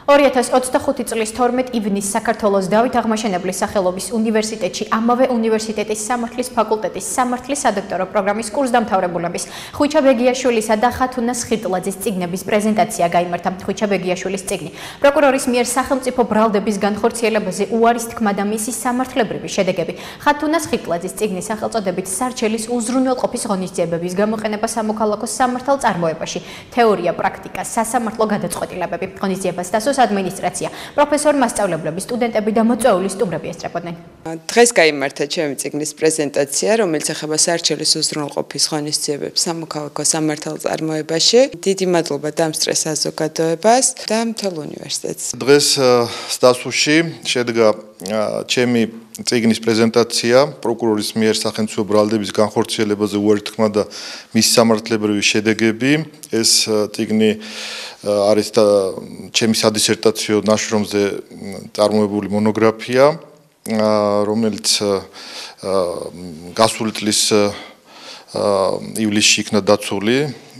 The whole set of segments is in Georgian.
2025 წლის 12 ივნისს საქართველოს დავით აღმაშენებლის სახელობის უნივერსიტეტში ამავე უნივერსიტეტის სამართლის ფაკულტეტის სამართლის სადოქტორო პროგრამის კურსდამთავრებულების ხვიჩა ბეგიაშვილისა და ხათუნა სხირტლაძის წიგნების პრეზენტაცია გაიმართა. ხვიჩა ბეგიაშვილის წიგნი პროკურორის მიერ სახელმწიფო ბრალდების განხორციელებაზე უარის თქმა და მისი სამართლებრივი შედეგები. ხათუნა სხირტლაძის წიგნის სახელწოდებით სარჩელის უზრუნველყოფის ღონისძიებების გამოყენება სამოქალაქო სამართალ წარმოებაში, თეორია, პრაქტიკა, სასამართლო გადაწყვეტილებები. ღონისძიებას დასოს ადმინისტრაცია, პროფესორ მასწავლებლები, სტუდენტები და მოწვეული სტუმრები ესწრებოდნენ. დღეს გაიმართა ჩემი წიგნის პრეზენტაცია, რომელიც ეხება სარჩელის უზრუნველყოფის ღონისძიებებს სამოქალაქო სამართალ წარმოებაში. დიდი მადლობა დამსწრე საზოგადოებას და მთელ უნივერსიტეტს. დღეს სტასუში შედგა ჩემი წიგნის პრეზენტაცია პროკურორის მიერ სახელმწიფო ბრალდების განხორციელებაზე უარი თქმა და მისი სამართლებრივი შედეგები. ეს წიგნი არის ჩემი სადისერტაციო ნაშრომზე წარმოებული მონოგრაფია, რომელიც გასული წლის ივლისში იქნა დაცული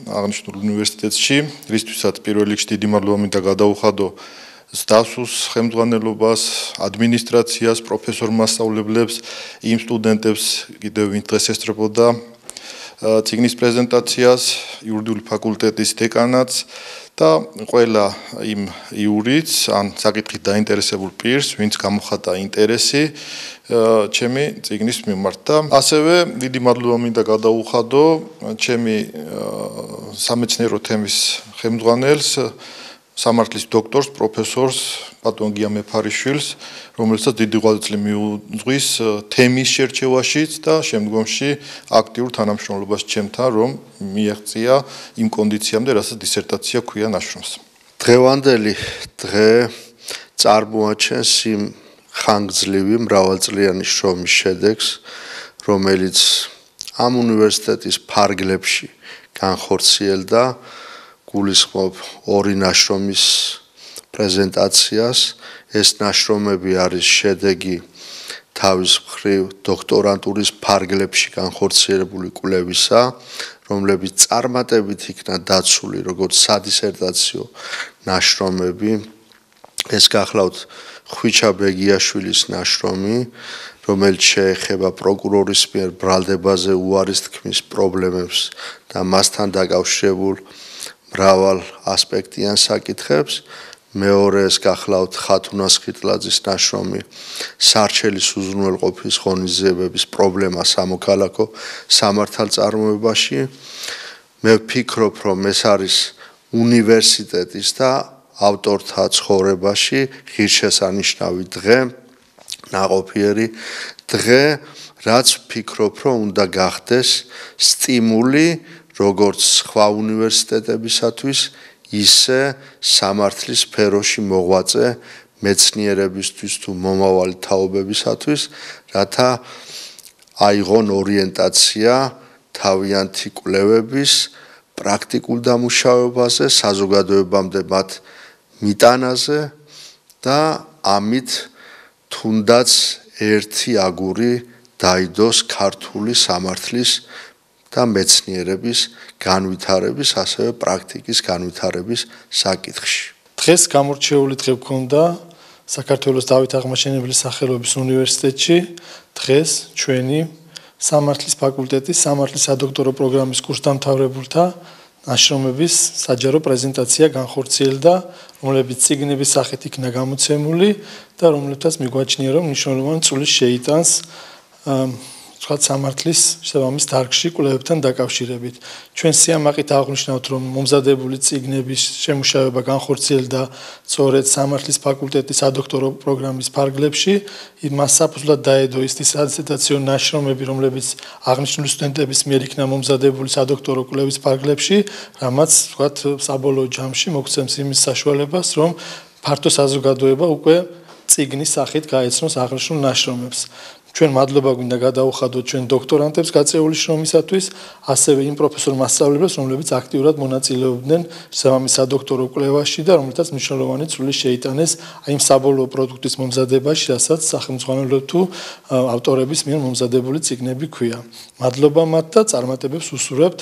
აღნიშნულ უნივერსიტეტში, რისთვისაც პირველ რიგში დიდი მადლობა მინდა გადაუხადო სტასუს ხელმძღვანელობას, ადმინისტრაციას, პროფესორ მასწავლებლებს, იმ სტუდენტებს, კიდევ ვინც დღეს ესწრებოდა წიგნის პრეზენტაციას, იურიდიული ფაკულტეტის დეკანატს და ყველა იმ იურიდს, ან საკითხით დაინტერესებულ პირს, ვინც გამოხატა ინტერესი ჩემი წიგნის მიმართ. და ასევე დიდი მადლობა მინდა გადაუხადო ჩემი სამეცნიერო თემის ხელმძღვანელს, სამართლის დოქტორს, პროფესორს ბატონ გია მეფარიშვილს, რომელსაც დიდი ღვაწლი მიუძღვის თემის შერჩევაშიც და შემდგომში აქტიურ თანამშრომლობას ჩემთან, რომ მიაღწია იმ კონდიციამდე, რასაც დისერტაცია ქვია ნაშრომს. დღევანდელი დღე წარმოაჩენს იმ ხანგრძლივი მრავალწლიანი შრომის შედეგს, რომელიც ამ უნივერსიტეტის ფარგლებში განხორციელდა. გულისხმობ ორი ნაშრომის პრეზენტაციას. ეს ნაშრომები არის შედეგი თავის მხრივ დოქტორანტურის ფარგლებში განხორციელებული კვლევისა, რომლებიც წარმატებით იქნა დაცული როგორც სადისერტაციო ნაშრომები. ეს გახლავთ ხვიჩა ბეგიაშვილის ნაშრომი, რომელიც შეეხება პროკურორის მიერ ბრალდებაზე უარის თქმის პრობლემებს და მასთან დაკავშირებულ მრავალ ასპექტიან საკითხებს. მეორე ეს გახლავთ ხათუნა სხირტლაძის ნაშრომი სარჩელის უზრუნველყოფის ღონისძიებების პრობლემა სამოქალაქო სამართალ წარმოებაში. მე ვფიქრობ, რომ ეს არის უნივერსიტეტის და ავტორთა ცხოვრებაში ღირსშესანიშნავი დღე, ნაყოფიერი დღე, რაც ვფიქრობ, რომ უნდა გახდეს სტიმული როგორც სხვა უნივერსიტეტებისათვის, ისე სამართლის სფეროში მოღვაწე მეცნიერებისთვის თუ მომავალი თაობებისათვის, რათა აიღონ ორიენტაცია თავიანთი კვლევების პრაქტიკულ დამუშავებაზე, საზოგადოებამდე მათ მიტანაზე და ამით თუნდაც ერთი აგური დაიდოს ქართული სამართლის და მეცნიერების განვითარების, ასევე პრაქტიკის განვითარების საკითხში. დღეს გამორჩეული დღე გქონდა საქართველოს დავით აღმაშენებლის სახელობის უნივერსიტეტში. დღეს ჩვენი სამართლის ფაკულტეტის სამართლის სადოქტორო პროგრამის კურსდამთავრებულთა ნაშრომების საჯარო პრეზენტაცია განხორციელდა, რომლებიც წიგნების სახით იქნა გამოცემული და რომლებთაც მიგვაჩნია, რომ მნიშვნელოვანი წვლილი შეიტანს სხვა სამართლის შესაბამის დარგში კვლევებთან დაკავშირებით. ჩვენ სიამაყით აღვნიშნავთ, რომ მომზადებული წიგნების შემუშავება განხორციელდა სწორედ სამართლის ფაკულტეტის სადოქტორო პროგრამის ფარგლებში. მას საფუძვლად დაედო ის სადისერტაციო ნაშრომები, რომლებიც აღნიშნული სტუდენტების მიერ იქნა მომზადებული სადოქტორო კვლევის ფარგლებში, რამაც ვთქვათ, საბოლოო ჯამში მოგცემს იმის საშუალებას, რომ ფართო საზოგადოება უკვე წიგნის სახით გაეცნოს აღნიშნულ ნაშრომებს. ჩვენ მადლობა გვინდა გადაუხადოთ ჩვენ დოქტორანტებს გაწეული შრომისათვის, ასევე იმ პროფესორ მასწავლებლებს, რომლებიც აქტიურად მონაწილეობდნენ შესაბამის სადოქტორო კვლევაში და რომლითაც მნიშვნელოვანი წვლილი შეიტანეს იმ საბოლოო პროდუქტის მომზადებაში, რასაც სახელმძღვანელო თუ ავტორების მიერ მომზადებული წიგნები ქვია. მადლობა მათ და წარმატებებს უსურვებთ